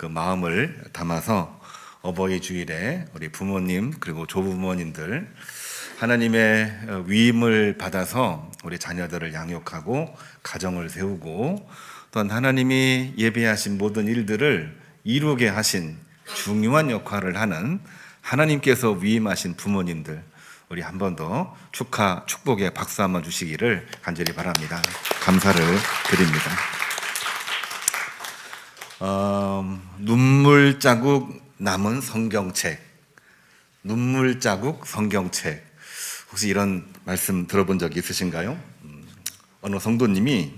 그 마음을 담아서 어버이 주일에 우리 부모님 그리고 조부모님들 하나님의 위임을 받아서 우리 자녀들을 양육하고 가정을 세우고 또한 하나님이 예비하신 모든 일들을 이루게 하신 중요한 역할을 하는 하나님께서 위임하신 부모님들, 우리 한 번 더 축복의 박수 한번 주시기를 간절히 바랍니다. 감사를 드립니다. 눈물 자국 남은 성경책, 눈물 자국 성경책. 혹시 이런 말씀 들어본 적 있으신가요? 어느 성도님이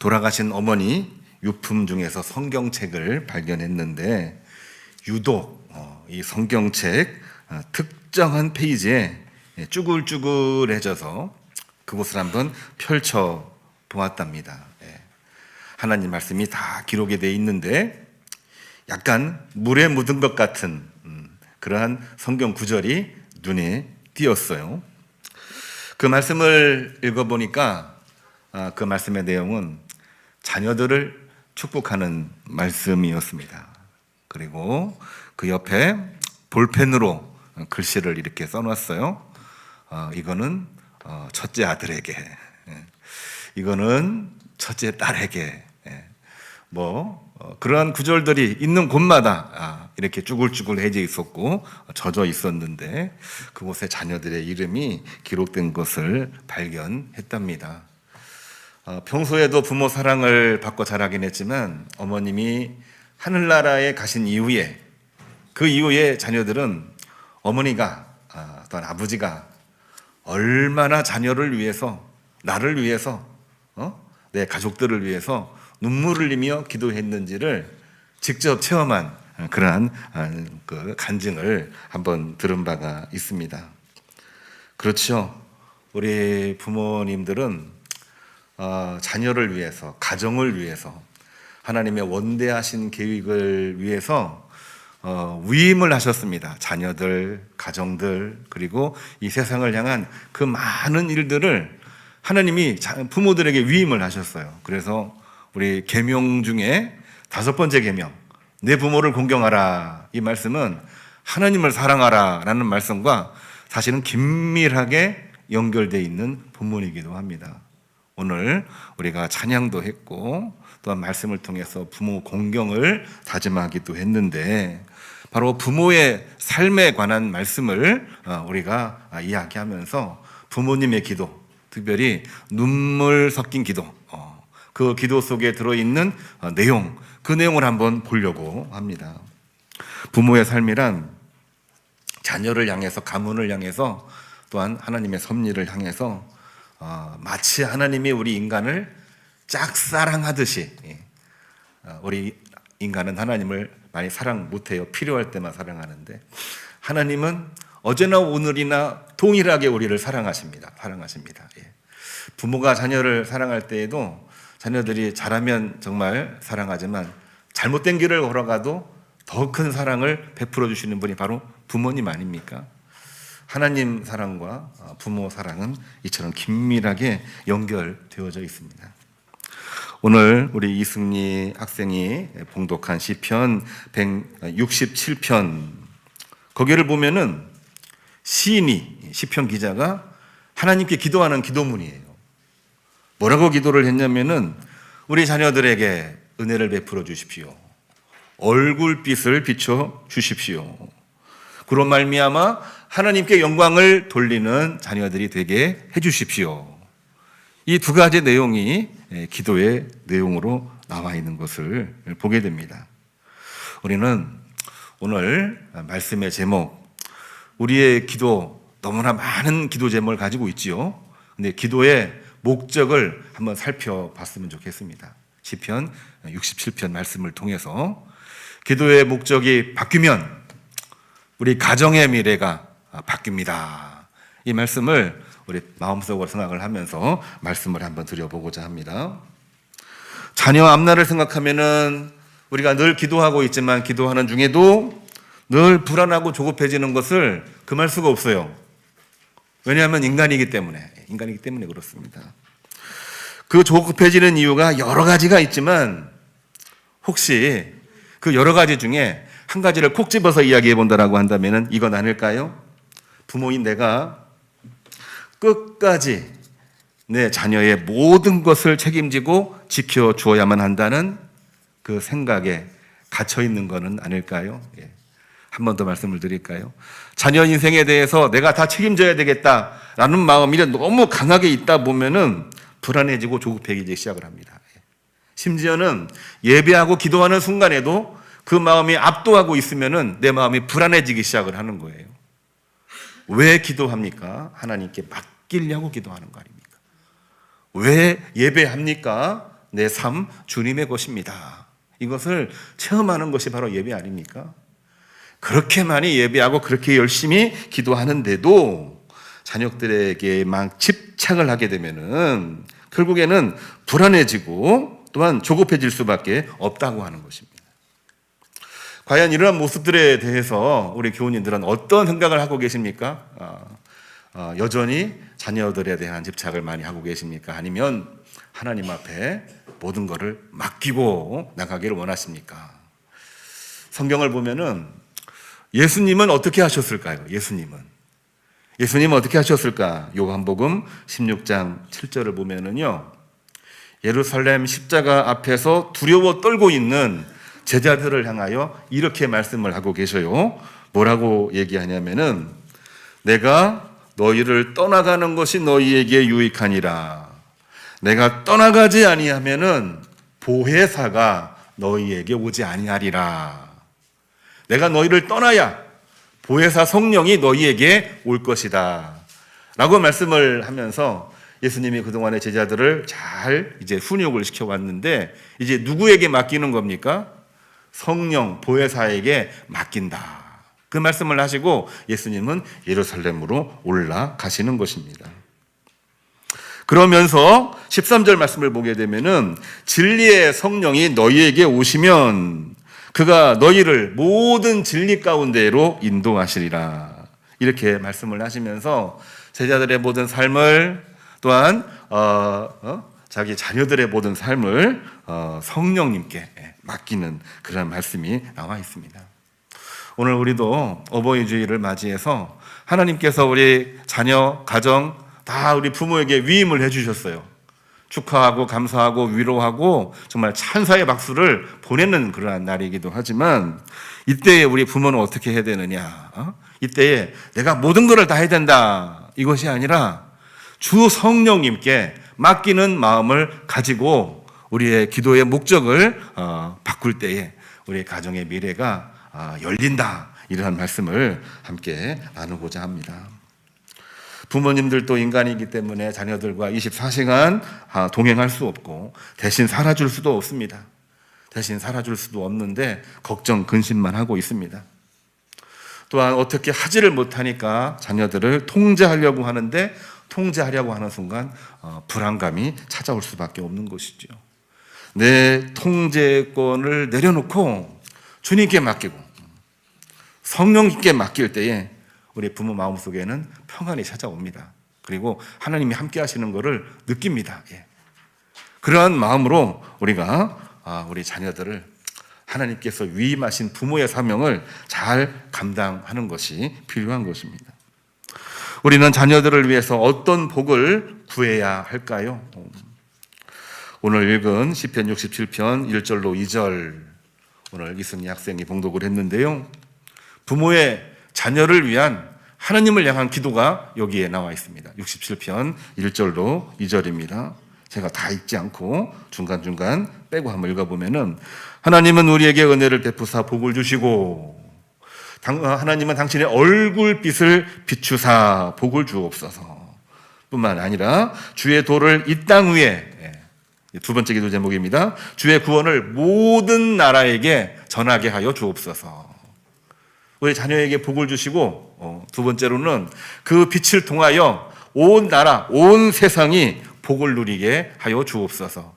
돌아가신 어머니 유품 중에서 성경책을 발견했는데 유독 이 성경책 특정한 페이지에 쭈글쭈글해져서 그곳을 한번 펼쳐 보았답니다. 하나님 말씀이 다 기록이 되어 있는데 약간 물에 묻은 것 같은 그러한 성경 구절이 눈에 띄었어요. 그 말씀을 읽어보니까 그 말씀의 내용은 자녀들을 축복하는 말씀이었습니다. 그리고 그 옆에 볼펜으로 글씨를 이렇게 써놨어요. 이거는 첫째 아들에게, 이거는 첫째 딸에게, 그러한 구절들이 있는 곳마다 이렇게 쭈글쭈글해져 있었고 젖어 있었는데 그곳에 자녀들의 이름이 기록된 것을 발견했답니다. 평소에도 부모 사랑을 받고 자라긴 했지만 어머님이 하늘나라에 가신 이후에 그 이후에 자녀들은 어머니가 또한 아버지가 얼마나 자녀를 위해서, 나를 위해서, 내 가족들을 위해서 눈물을 흘리며 기도했는지를 직접 체험한 그러한 그 간증을 한번 들은 바가 있습니다. 그렇죠. 우리 부모님들은 자녀를 위해서, 가정을 위해서, 하나님의 원대하신 계획을 위해서 위임을 하셨습니다. 자녀들, 가정들, 그리고 이 세상을 향한 그 많은 일들을 하나님이 부모들에게 위임을 하셨어요. 그래서 우리 계명 중에 5번째 계명, 내 부모를 공경하라, 이 말씀은 하나님을 사랑하라 라는 말씀과 사실은 긴밀하게 연결되어 있는 본문이기도 합니다. 오늘 우리가 찬양도 했고 또한 말씀을 통해서 부모 공경을 다짐하기도 했는데 바로 부모의 삶에 관한 말씀을 우리가 이야기하면서 부모님의 기도, 특별히 눈물 섞인 기도, 그 기도 속에 들어있는 내용, 그 내용을 한번 보려고 합니다. 부모의 삶이란 자녀를 향해서, 가문을 향해서, 또한 하나님의 섭리를 향해서 마치 하나님이 우리 인간을 짝사랑하듯이, 우리 인간은 하나님을 많이 사랑 못해요. 필요할 때만 사랑하는데 하나님은 어제나 오늘이나 동일하게 우리를 사랑하십니다. 부모가 자녀를 사랑할 때에도 자녀들이 잘하면 정말 사랑하지만 잘못된 길을 걸어가도 더 큰 사랑을 베풀어 주시는 분이 바로 부모님 아닙니까? 하나님 사랑과 부모 사랑은 이처럼 긴밀하게 연결되어져 있습니다. 오늘 우리 이승리 학생이 봉독한 시편 167편, 거기를 보면은 시인이, 시편 기자가 하나님께 기도하는 기도문이에요. 뭐라고 기도를 했냐면은 우리 자녀들에게 은혜를 베풀어 주십시오. 얼굴빛을 비춰 주십시오. 그런 말미암아 하나님께 영광을 돌리는 자녀들이 되게 해 주십시오. 이 두 가지 내용이 기도의 내용으로 나와 있는 것을 보게 됩니다. 우리는 오늘 말씀의 제목, 우리의 기도, 너무나 많은 기도 제목을 가지고 있지요. 근데 기도의 목적을 한번 살펴봤으면 좋겠습니다. 시편 67편 말씀을 통해서 기도의 목적이 바뀌면 우리 가정의 미래가 바뀝니다. 이 말씀을 우리 마음속으로 생각을 하면서 말씀을 한번 드려보고자 합니다. 자녀 앞날을 생각하면은 우리가 늘 기도하고 있지만 기도하는 중에도 늘 불안하고 조급해지는 것을 금할 수가 없어요. 왜냐하면 인간이기 때문에 그렇습니다. 그 조급해지는 이유가 여러 가지가 있지만 혹시 그 여러 가지 중에 한 가지를 콕 집어서 이야기해 본다라고 한다면은 이건 아닐까요? 부모인 내가 끝까지 내 자녀의 모든 것을 책임지고 지켜주어야만 한다는 그 생각에 갇혀 있는 것은 아닐까요? 예. 한 번 더 말씀을 드릴까요? 자녀 인생에 대해서 내가 다 책임져야 되겠다라는 마음이 너무 강하게 있다 보면은 불안해지고 조급해지기 시작을 합니다. 심지어는 예배하고 기도하는 순간에도 그 마음이 압도하고 있으면은 내 마음이 불안해지기 시작을 하는 거예요. 왜 기도합니까? 하나님께 맡기려고 기도하는 거 아닙니까? 왜 예배합니까? 내 삶 주님의 것입니다. 이것을 체험하는 것이 바로 예배 아닙니까? 그렇게 많이 예배하고 그렇게 열심히 기도하는데도 자녀들에게만 집착을 하게 되면은 결국에는 불안해지고 또한 조급해질 수밖에 없다고 하는 것입니다. 과연 이러한 모습들에 대해서 우리 교우님들은 어떤 생각을 하고 계십니까? 여전히 자녀들에 대한 집착을 많이 하고 계십니까? 아니면 하나님 앞에 모든 것을 맡기고 나가기를 원하십니까? 성경을 보면은 예수님은 어떻게 하셨을까요? 예수님은 어떻게 하셨을까? 요한복음 16장 7절을 보면은요, 예루살렘 십자가 앞에서 두려워 떨고 있는 제자들을 향하여 이렇게 말씀을 하고 계셔요. 뭐라고 얘기하냐면은 내가 너희를 떠나가는 것이 너희에게 유익하니라. 내가 떠나가지 아니하면은 보혜사가 너희에게 오지 아니하리라. 내가 너희를 떠나야 보혜사 성령이 너희에게 올 것이다 라고 말씀을 하면서 예수님이 그동안의 제자들을 잘 이제 훈육을 시켜왔는데 이제 누구에게 맡기는 겁니까? 성령 보혜사에게 맡긴다. 그 말씀을 하시고 예수님은 예루살렘으로 올라가시는 것입니다. 그러면서 13절 말씀을 보게 되면은 진리의 성령이 너희에게 오시면 그가 너희를 모든 진리 가운데로 인도하시리라. 이렇게 말씀을 하시면서 제자들의 모든 삶을 또한 자기 자녀들의 모든 삶을 성령님께 맡기는 그런 말씀이 나와 있습니다. 오늘 우리도 어버이 주일을 맞이해서 하나님께서 우리 자녀, 가정 다 우리 부모에게 위임을 해주셨어요. 축하하고 감사하고 위로하고 정말 찬사의 박수를 보내는 그러한 날이기도 하지만 이때에 우리 부모는 어떻게 해야 되느냐? 이때에 내가 모든 것을 다 해야 된다. 이것이 아니라 주 성령님께 맡기는 마음을 가지고 우리의 기도의 목적을 바꿀 때에 우리의 가정의 미래가 열린다. 이러한 말씀을 함께 나누고자 합니다. 부모님들도 인간이기 때문에 자녀들과 24시간 동행할 수 없고 대신 살아줄 수도 없습니다. 대신 살아줄 수도 없는데 걱정, 근심만 하고 있습니다. 또한 어떻게 하지를 못하니까 자녀들을 통제하려고 하는데 통제하려고 하는 순간 불안감이 찾아올 수밖에 없는 것이죠. 내 통제권을 내려놓고 주님께 맡기고 성령님께 맡길 때에 우리 부모 마음속에는 평안이 찾아옵니다. 그리고 하나님이 함께 하시는 것을 느낍니다. 그러한 마음으로 우리가 우리 자녀들을 하나님께서 위임하신 부모의 사명을 잘 감당하는 것이 필요한 것입니다. 우리는 자녀들을 위해서 어떤 복을 구해야 할까요? 오늘 읽은 시편 67편 1절로 2절 오늘 이승희 학생이 봉독을 했는데요. 부모의 자녀를 위한 하나님을 향한 기도가 여기에 나와 있습니다. 67편 1절로 2절입니다. 제가 다 읽지 않고 중간중간 빼고 한번 읽어보면은 하나님은 우리에게 은혜를 베푸사 복을 주시고 하나님은 당신의 얼굴빛을 비추사 복을 주옵소서 뿐만 아니라 주의 도를 이 땅 위에 두 번째 기도 제목입니다. 주의 구원을 모든 나라에게 전하게 하여 주옵소서. 우리 자녀에게 복을 주시고 두 번째로는 그 빛을 통하여 온 나라, 온 세상이 복을 누리게 하여 주옵소서.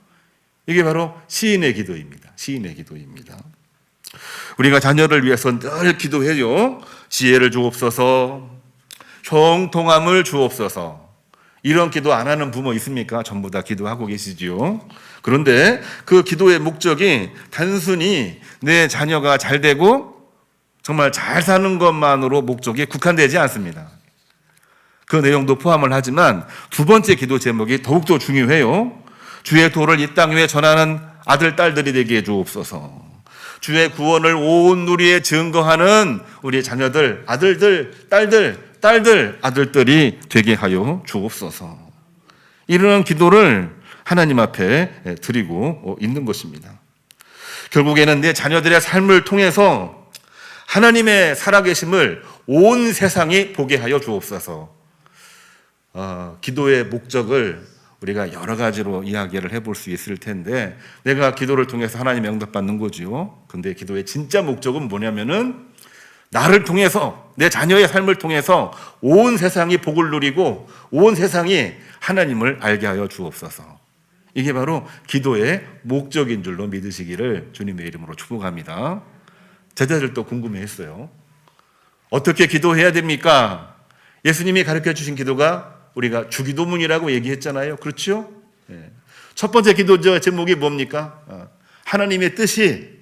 이게 바로 시인의 기도입니다. 시인의 기도입니다. 우리가 자녀를 위해서 늘 기도해요. 지혜를 주옵소서, 형통함을 주옵소서. 이런 기도 안 하는 부모 있습니까? 전부 다 기도하고 계시지요. 그런데 그 기도의 목적이 단순히 내 자녀가 잘 되고 정말 잘 사는 것만으로 목적이 국한되지 않습니다. 그 내용도 포함을 하지만 두 번째 기도 제목이 더욱더 중요해요. 주의 도를 이 땅 위에 전하는 아들, 딸들이 되게 해 주옵소서. 주의 구원을 온 누리에 증거하는 우리 자녀들, 아들들, 딸들, 아들들이 되게 하여 주옵소서. 이런 기도를 하나님 앞에 드리고 있는 것입니다. 결국에는 내 자녀들의 삶을 통해서 하나님의 살아계심을 온 세상이 보게 하여 주옵소서. 기도의 목적을 우리가 여러 가지로 이야기를 해볼 수 있을 텐데, 내가 기도를 통해서 하나님의 응답받는 거지요. 근데 기도의 진짜 목적은 뭐냐면은 나를 통해서, 내 자녀의 삶을 통해서 온 세상이 복을 누리고 온 세상이 하나님을 알게 하여 주옵소서. 이게 바로 기도의 목적인 줄로 믿으시기를 주님의 이름으로 축복합니다. 제자들도 궁금해했어요. 어떻게 기도해야 됩니까? 예수님이 가르쳐 주신 기도가 우리가 주기도문이라고 얘기했잖아요. 그렇죠? 첫 번째 기도 제목이 뭡니까? 하나님의 뜻이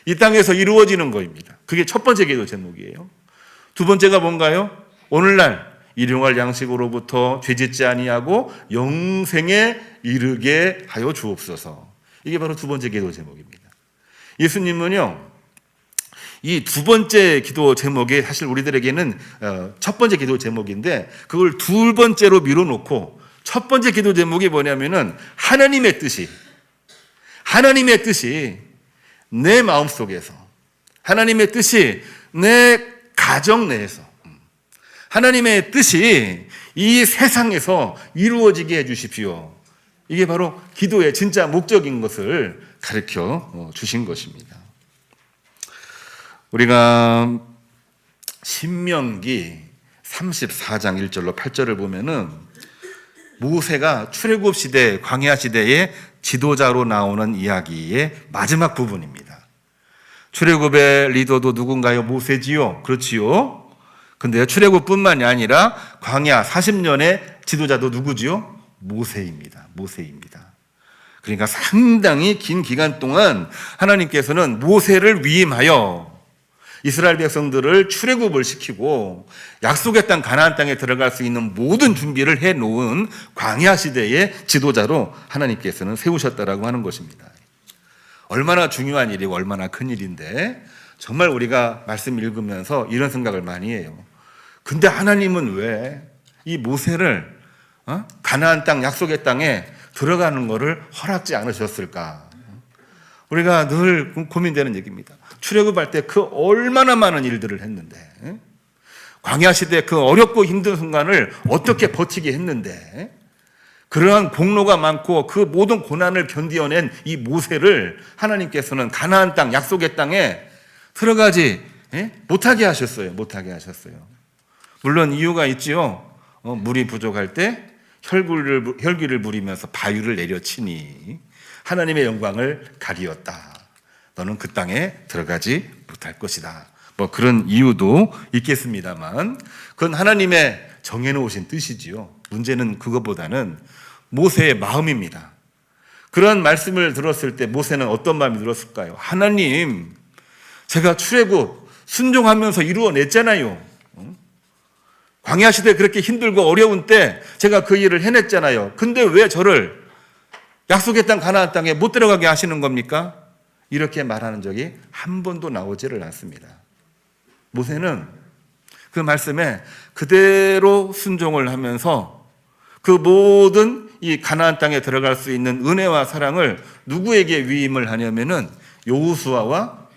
이 땅에서 이루어지는 것입니다. 그게 첫 번째 기도 제목이에요. 두 번째가 뭔가요? 오늘날 일용할 양식으로부터 죄짓지 아니하고 영생에 이르게 하여 주옵소서. 이게 바로 두 번째 기도 제목입니다. 예수님은요, 이 두 번째 기도 제목이 사실 우리들에게는 첫 번째 기도 제목인데, 그걸 두 번째로 밀어놓고 첫 번째 기도 제목이 뭐냐면은 하나님의 뜻이 내 마음속에서, 하나님의 뜻이 내 가정 내에서, 하나님의 뜻이 이 세상에서 이루어지게 해 주십시오. 이게 바로 기도의 진짜 목적인 것을 가르쳐 주신 것입니다. 우리가 신명기 34장 1절로 8절을 보면은 모세가 출애굽 시대, 광야 시대의 지도자로 나오는 이야기의 마지막 부분입니다. 출애굽의 리더도 누군가요? 모세지요. 그렇지요. 근데 출애굽뿐만이 아니라 광야 40년의 지도자도 누구지요? 모세입니다. 그러니까 상당히 긴 기간 동안 하나님께서는 모세를 위임하여 이스라엘 백성들을 출애굽을 시키고 약속의 땅 가나안 땅에 들어갈 수 있는 모든 준비를 해놓은 광야 시대의 지도자로 하나님께서는 세우셨다라고 하는 것입니다. 얼마나 중요한 일이고 얼마나 큰 일인데, 정말 우리가 말씀 읽으면서 이런 생각을 많이 해요. 근데 하나님은 왜 이 모세를 가나안 땅, 약속의 땅에 들어가는 것을 허락지 않으셨을까? 우리가 늘 고민되는 얘기입니다. 출애굽할 때 그 얼마나 많은 일들을 했는데, 광야 시대 그 어렵고 힘든 순간을 어떻게 버티게 했는데, 그러한 공로가 많고 그 모든 고난을 견디어낸 이 모세를 하나님께서는 가나안 땅, 약속의 땅에 들어가지 못하게 하셨어요. 물론 이유가 있지요. 물이 부족할 때 혈기를 부리면서 바위를 내려치니 하나님의 영광을 가리었다. 너는 그 땅에 들어가지 못할 것이다. 뭐 그런 이유도 있겠습니다만, 그건 하나님의 정해놓으신 뜻이지요. 문제는 그것보다는 모세의 마음입니다. 그런 말씀을 들었을 때 모세는 어떤 마음이 들었을까요? 하나님, 제가 출애굽 순종하면서 이루어냈잖아요. 광야 시대 그렇게 힘들고 어려운 때 제가 그 일을 해냈잖아요. 근데 왜 저를 약속의 땅 가나안 땅에 못 들어가게 하시는 겁니까? 이렇게 말하는 적이 한 번도 나오지를 않습니다. 모세는 그 말씀에 그대로 순종을 하면서 그 모든 이 가나안 땅에 들어갈 수 있는 은혜와 사랑을 누구에게 위임을 하냐면은 여호수아와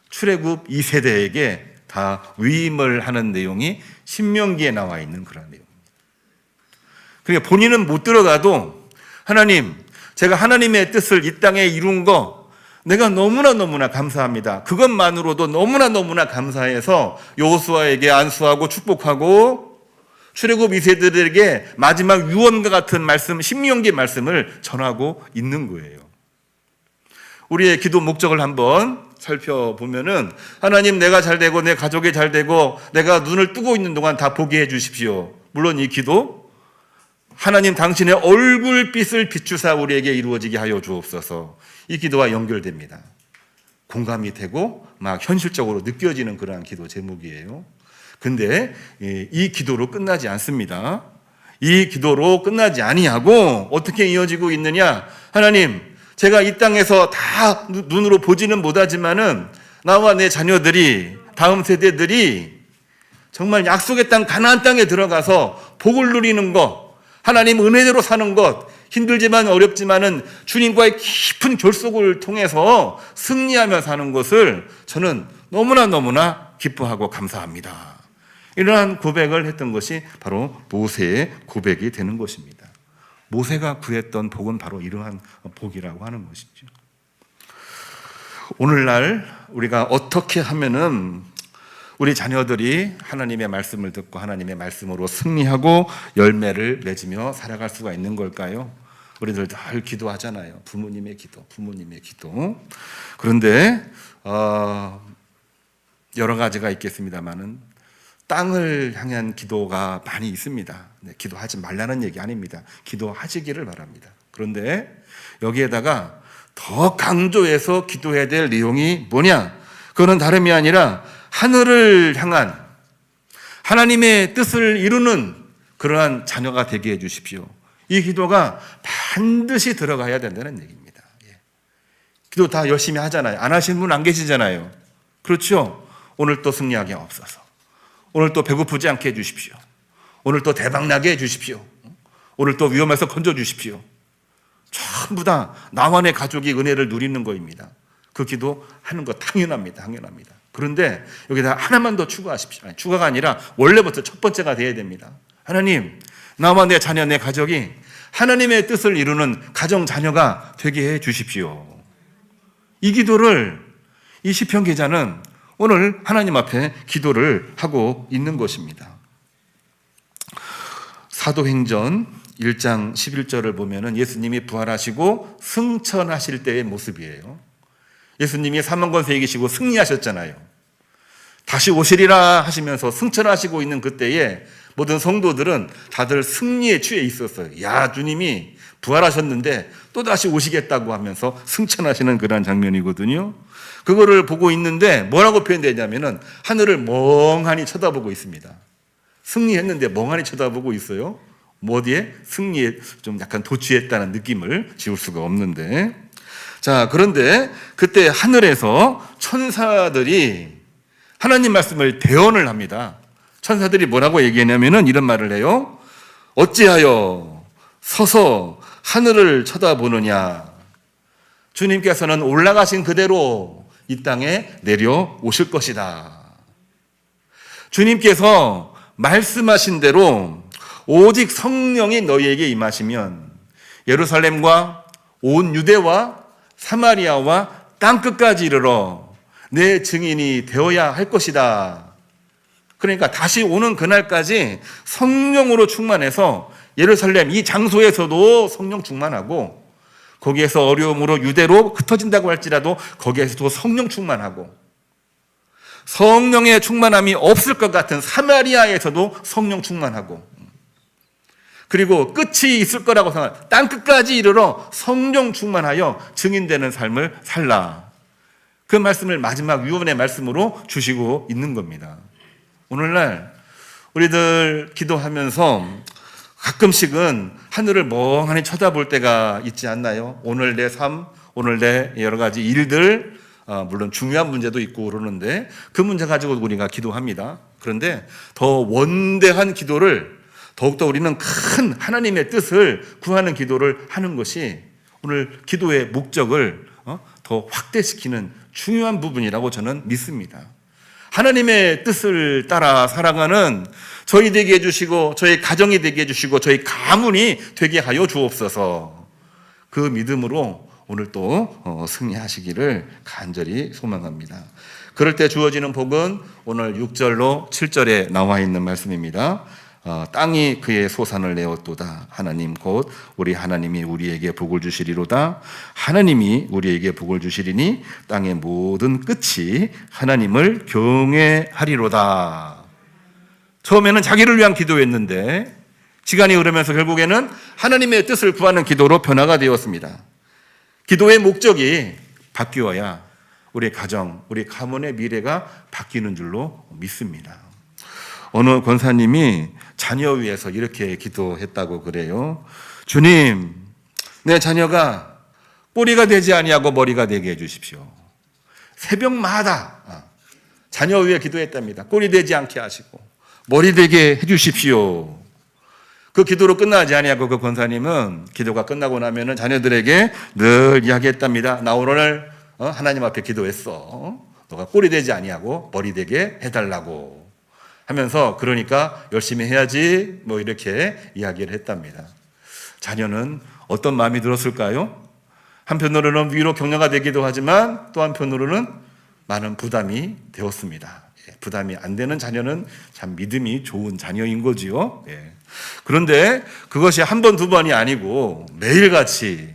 출애굽 2세대에게 다 위임을 하는 내용이 신명기에 나와 있는 그런 내용입니다. 그러니까 본인은 못 들어가도 하나님, 제가 하나님의 뜻을 이 땅에 이룬 거 내가 너무나 감사합니다. 그것만으로도 너무나 감사해서 여호수아에게 안수하고 축복하고 출애굽 2세들에게 마지막 유언과 같은 말씀, 신명기 말씀을 전하고 있는 거예요. 우리의 기도 목적을 한번 살펴보면은, 하나님, 내가 잘 되고 내 가족이 잘 되고 내가 눈을 뜨고 있는 동안 다 보게 해 주십시오. 물론 이 기도 하나님 당신의 얼굴빛을 비추사 우리에게 이루어지게 하여 주옵소서. 이 기도와 연결됩니다. 공감이 되고 막 현실적으로 느껴지는 그러한 기도 제목이에요. 근데 이 기도로 끝나지 않습니다. 이 기도로 끝나지 아니하고 어떻게 이어지고 있느냐? 하나님, 제가 이 땅에서 다 눈으로 보지는 못하지만은 나와 내 자녀들이, 다음 세대들이 정말 약속의 땅 가나안 땅에 들어가서 복을 누리는 것, 하나님 은혜대로 사는 것, 힘들지만 어렵지만은 주님과의 깊은 결속을 통해서 승리하며 사는 것을 저는 너무나 기뻐하고 감사합니다. 이러한 고백을 했던 것이 바로 모세의 고백이 되는 것입니다. 모세가 구했던 복은 바로 이러한 복이라고 하는 것이죠. 오늘날 우리가 어떻게 하면은 우리 자녀들이 하나님의 말씀을 듣고 하나님의 말씀으로 승리하고 열매를 맺으며 살아갈 수가 있는 걸까요? 우리들 늘 기도하잖아요. 부모님의 기도. 그런데 여러 가지가 있겠습니다만은 땅을 향한 기도가 많이 있습니다. 네, 기도하지 말라는 얘기 아닙니다. 기도하시기를 바랍니다. 그런데 여기에다가 더 강조해서 기도해야 될 내용이 뭐냐? 그거는 다름이 아니라 하늘을 향한 하나님의 뜻을 이루는 그러한 자녀가 되게 해 주십시오. 이 기도가 반드시 들어가야 된다는 얘기입니다. 기도 다 열심히 하잖아요. 안 하시는 분 안 계시잖아요. 그렇죠? 오늘 또 승리하게 하옵소서. 오늘 또 배고프지 않게 해주십시오. 오늘 또 대박나게 해주십시오. 오늘 또 위험해서 건져주십시오. 전부 다 나와 내 가족이 은혜를 누리는 거입니다. 그 기도 하는 거 당연합니다. 그런데 여기다 하나만 더 추가하십시오. 아니, 추가가 아니라 원래부터 첫 번째가 돼야 됩니다. 하나님, 나와 내 자녀, 내 가족이 하나님의 뜻을 이루는 가정 자녀가 되게 해 주십시오. 이 기도를 이 시편 기자는 오늘 하나님 앞에 기도를 하고 있는 것입니다. 사도행전 1장 11절을 보면은 예수님이 부활하시고 승천하실 때의 모습이에요. 예수님이 사망권세에 이기시고 승리하셨잖아요. 다시 오시리라 하시면서 승천하시고 있는 그때에 모든 성도들은 다들 승리에 취해 있었어요. 야, 주님이 부활하셨는데 또 다시 오시겠다고 하면서 승천하시는 그런 장면이거든요. 그거를 보고 있는데 뭐라고 표현되냐면은 하늘을 멍하니 쳐다보고 있습니다. 승리했는데 멍하니 쳐다보고 있어요. 뭐 어디에? 승리에 좀 약간 도취했다는 느낌을 지울 수가 없는데. 자, 그런데 그때 하늘에서 천사들이 하나님 말씀을 대언을 합니다. 천사들이 뭐라고 얘기했냐면은 이런 말을 해요. 어찌하여 서서 하늘을 쳐다보느냐. 주님께서는 올라가신 그대로 이 땅에 내려오실 것이다. 주님께서 말씀하신 대로 오직 성령이 너희에게 임하시면 예루살렘과 온 유대와 사마리아와 땅끝까지 이르러 내 증인이 되어야 할 것이다. 그러니까 다시 오는 그날까지 성령으로 충만해서 예루살렘 이 장소에서도 성령 충만하고 거기에서 어려움으로 유대로 흩어진다고 할지라도 거기에서도 성령 충만하고 성령의 충만함이 없을 것 같은 사마리아에서도 성령 충만하고 그리고 끝이 있을 거라고 생각, 땅끝까지 이르러 성령 충만하여 증인되는 삶을 살라. 그 말씀을 마지막 유언의 말씀으로 주시고 있는 겁니다. 오늘날 우리들 기도하면서 가끔씩은 하늘을 멍하니 쳐다볼 때가 있지 않나요? 오늘 내 삶, 오늘 내 여러 가지 일들, 물론 중요한 문제도 있고 그러는데 그 문제 가지고 우리가 기도합니다. 그런데 더 원대한 기도를 더욱더 우리는 큰 하나님의 뜻을 구하는 기도를 하는 것이 오늘 기도의 목적을 더 확대시키는 중요한 부분이라고 저는 믿습니다. 하나님의 뜻을 따라 살아가는 저희 되게 해주시고 저희 가정이 되게 해주시고 저희 가문이 되게 하여 주옵소서. 그 믿음으로 오늘 또 승리하시기를 간절히 소망합니다. 그럴 때 주어지는 복은 오늘 6절로 7절에 나와 있는 말씀입니다. 땅이 그의 소산을 내었도다. 하나님 곧 우리 하나님이 우리에게 복을 주시리로다. 하나님이 우리에게 복을 주시리니 땅의 모든 끝이 하나님을 경외하리로다. 처음에는 자기를 위한 기도였는데 시간이 흐르면서 결국에는 하나님의 뜻을 구하는 기도로 변화가 되었습니다. 기도의 목적이 바뀌어야 우리 가정, 우리 가문의 미래가 바뀌는 줄로 믿습니다. 어느 권사님이 자녀 위해서 이렇게 기도했다고 그래요. 주님, 내 자녀가 꼬리가 되지 아니하고 머리가 되게 해주십시오. 새벽마다 자녀 위해 기도했답니다. 꼬리 되지 않게 하시고 머리 되게 해주십시오. 그 기도로 끝나지 아니하고 그 권사님은 기도가 끝나고 나면은 자녀들에게 늘 이야기했답니다. 나 오늘 하나님 앞에 기도했어. 너가 꼬리 되지 아니하고 머리 되게 해달라고 하면서 그러니까 열심히 해야지 뭐 이렇게 이야기를 했답니다. 자녀는 어떤 마음이 들었을까요? 한편으로는 위로 격려가 되기도 하지만 또 한편으로는 많은 부담이 되었습니다. 부담이 안 되는 자녀는 참 믿음이 좋은 자녀인 거지요. 그런데 그것이 한 번, 두 번이 아니고 매일같이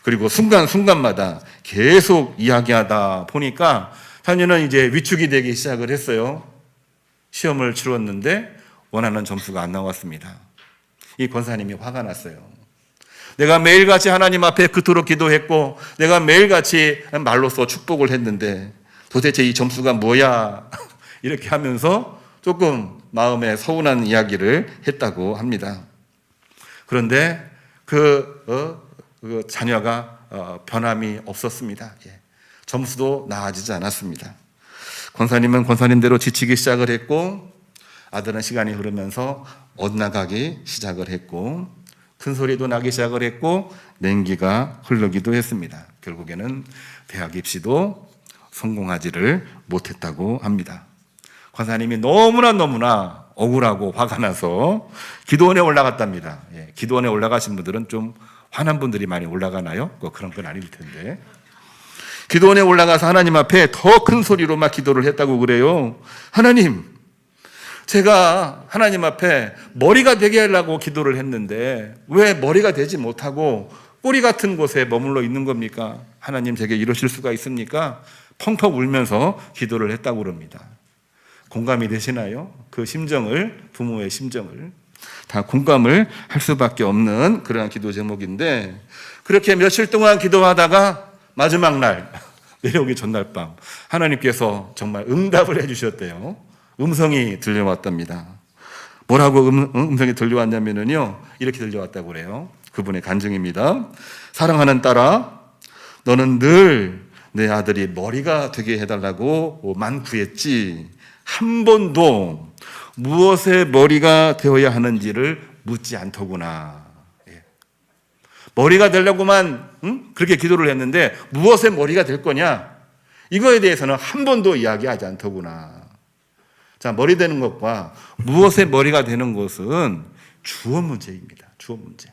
그리고 순간순간마다 계속 이야기하다 보니까 자녀는 이제 위축이 되기 시작을 했어요. 시험을 치렀는데 원하는 점수가 안 나왔습니다. 이 권사님이 화가 났어요. 내가 매일같이 하나님 앞에 그토록 기도했고 내가 매일같이 말로써 축복을 했는데 도대체 이 점수가 뭐야? 이렇게 하면서 조금 마음에 서운한 이야기를 했다고 합니다. 그런데 그 자녀가 변함이 없었습니다. 점수도 나아지지 않았습니다. 권사님은 권사님대로 지치기 시작을 했고 아들은 시간이 흐르면서 엇나가기 시작을 했고 큰 소리도 나기 시작을 했고 냉기가 흐르기도 했습니다. 결국에는 대학 입시도 성공하지를 못했다고 합니다. 권사님이 너무나 억울하고 화가 나서 기도원에 올라갔답니다. 기도원에 올라가신 분들은 좀 화난 분들이 많이 올라가나요? 그런 건 아닐 텐데. 기도원에 올라가서 하나님 앞에 더 큰 소리로 막 기도를 했다고 그래요. 하나님, 제가 하나님 앞에 머리가 되게 하려고 기도를 했는데 왜 머리가 되지 못하고 꼬리 같은 곳에 머물러 있는 겁니까? 하나님, 제게 이러실 수가 있습니까? 펑펑 울면서 기도를 했다고 그럽니다. 공감이 되시나요? 그 심정을, 부모의 심정을 다 공감을 할 수밖에 없는 그러한 기도 제목인데 그렇게 며칠 동안 기도하다가 마지막 날 내려오기 전날 밤 하나님께서 정말 응답을 해주셨대요. 음성이 들려왔답니다. 뭐라고 음성이 들려왔냐면요 이렇게 들려왔다고 그래요. 그분의 간증입니다. 사랑하는 딸아, 너는 늘 내 아들이 머리가 되게 해달라고 만구했지 한 번도 무엇에 머리가 되어야 하는지를 묻지 않더구나. 머리가 되려고만 그렇게 기도를 했는데 무엇에 머리가 될 거냐? 이거에 대해서는 한 번도 이야기하지 않더구나. 자, 머리 되는 것과 무엇에 머리가 되는 것은 주어 문제입니다. 주어 문제.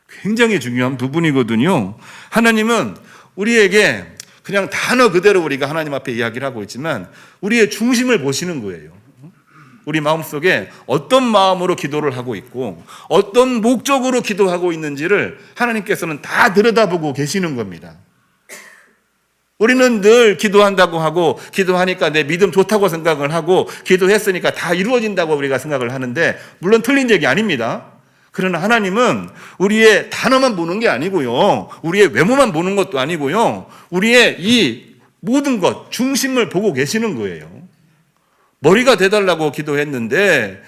굉장히 중요한 부분이거든요. 하나님은 우리에게 그냥 단어 그대로 우리가 하나님 앞에 이야기를 하고 있지만 우리의 중심을 보시는 거예요. 우리 마음속에 어떤 마음으로 기도를 하고 있고 어떤 목적으로 기도하고 있는지를 하나님께서는 다 들여다보고 계시는 겁니다. 우리는 늘 기도한다고 하고 기도하니까 내 믿음 좋다고 생각을 하고 기도했으니까 다 이루어진다고 우리가 생각을 하는데 물론 틀린 얘기 아닙니다. 그러나 하나님은 우리의 단어만 보는 게 아니고요. 우리의 외모만 보는 것도 아니고요. 우리의 이 모든 것, 중심을 보고 계시는 거예요. 머리가 돼달라고 기도했는데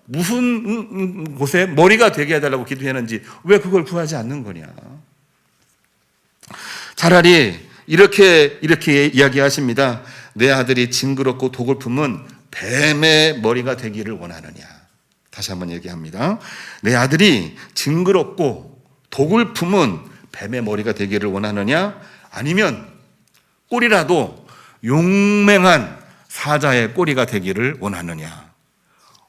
무슨 곳에 머리가 되게 해달라고 기도했는지 왜 그걸 구하지 않는 거냐. 차라리 이렇게 이야기하십니다. 내 아들이 징그럽고 독을 품은 뱀의 머리가 되기를 원하느냐. 다시 한번 얘기합니다. 내 아들이 징그럽고 독을 품은 뱀의 머리가 되기를 원하느냐? 아니면 꼬리라도 용맹한 사자의 꼬리가 되기를 원하느냐?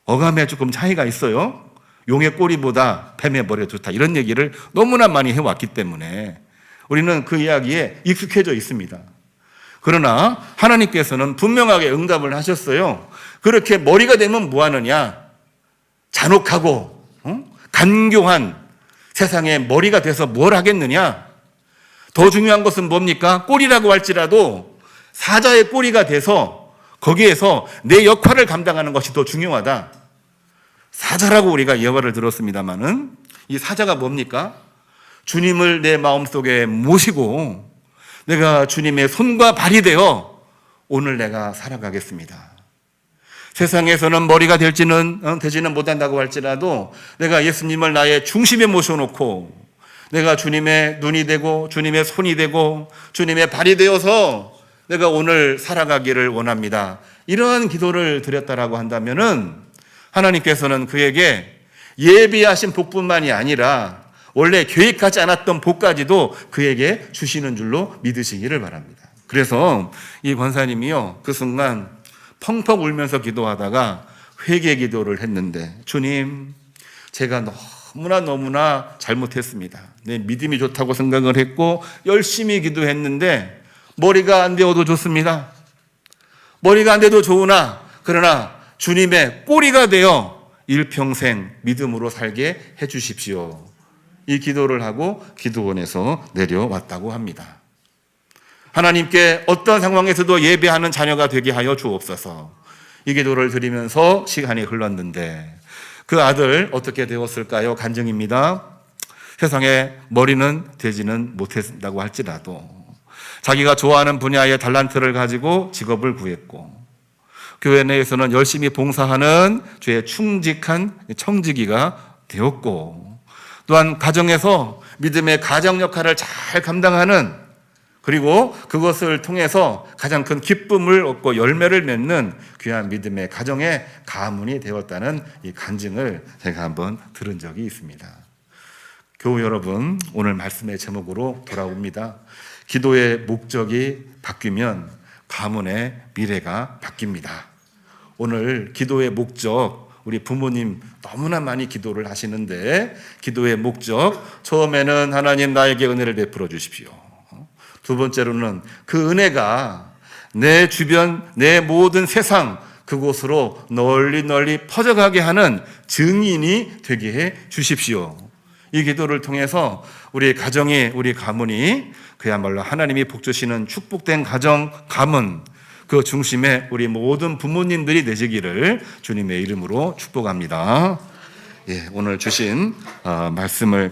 어감에 조금 차이가 있어요. 용의 꼬리보다 뱀의 머리가 좋다. 이런 얘기를 너무나 많이 해왔기 때문에 우리는 그 이야기에 익숙해져 있습니다. 그러나 하나님께서는 분명하게 응답을 하셨어요. 그렇게 머리가 되면 뭐 하느냐? 잔혹하고 간교한 세상에 머리가 돼서 뭘 하겠느냐? 더 중요한 것은 뭡니까? 꼬리라고 할지라도 사자의 꼬리가 돼서 거기에서 내 역할을 감당하는 것이 더 중요하다. 사자라고 우리가 예화를 들었습니다마는 이 사자가 뭡니까? 주님을 내 마음속에 모시고 내가 주님의 손과 발이 되어 오늘 내가 살아가겠습니다. 세상에서는 머리가 되지는 못한다고 할지라도 내가 예수님을 나의 중심에 모셔놓고 내가 주님의 눈이 되고 주님의 손이 되고 주님의 발이 되어서 내가 오늘 살아가기를 원합니다. 이러한 기도를 드렸다라고 한다면은 하나님께서는 그에게 예비하신 복뿐만이 아니라 원래 계획하지 않았던 복까지도 그에게 주시는 줄로 믿으시기를 바랍니다. 그래서 이 권사님이요, 그 순간 펑펑 울면서 기도하다가 회개 기도를 했는데, 주님, 제가 너무나 잘못했습니다. 내 믿음이 좋다고 생각을 했고 열심히 기도했는데 머리가 안 되어도 좋습니다. 머리가 안 돼도 좋으나 그러나 주님의 꼬리가 되어 일평생 믿음으로 살게 해 주십시오. 이 기도를 하고 기도원에서 내려왔다고 합니다. 하나님께 어떤 상황에서도 예배하는 자녀가 되게 하여 주옵소서. 이 기도를 드리면서 시간이 흘렀는데 그 아들 어떻게 되었을까요? 간증입니다. 세상에 머리는 되지는 못했다고 할지라도 자기가 좋아하는 분야의 달란트를 가지고 직업을 구했고 교회 내에서는 열심히 봉사하는 죄의 충직한 청지기가 되었고 또한 가정에서 믿음의 가정 역할을 잘 감당하는 그리고 그것을 통해서 가장 큰 기쁨을 얻고 열매를 맺는 귀한 믿음의 가정의 가문이 되었다는 이 간증을 제가 한번 들은 적이 있습니다. 교우 여러분, 오늘 말씀의 제목으로 돌아옵니다. 기도의 목적이 바뀌면 가문의 미래가 바뀝니다. 오늘 기도의 목적, 우리 부모님 너무나 많이 기도를 하시는데 기도의 목적, 처음에는 하나님 나에게 은혜를 베풀어 주십시오. 두 번째로는 그 은혜가 내 주변, 내 모든 세상 그곳으로 널리 퍼져가게 하는 증인이 되게 해 주십시오. 이 기도를 통해서 우리 가정이, 우리 가문이 그야말로 하나님이 복 주시는 축복된 가정, 가문 그 중심에 우리 모든 부모님들이 되시기를 주님의 이름으로 축복합니다. 오늘 주신 말씀을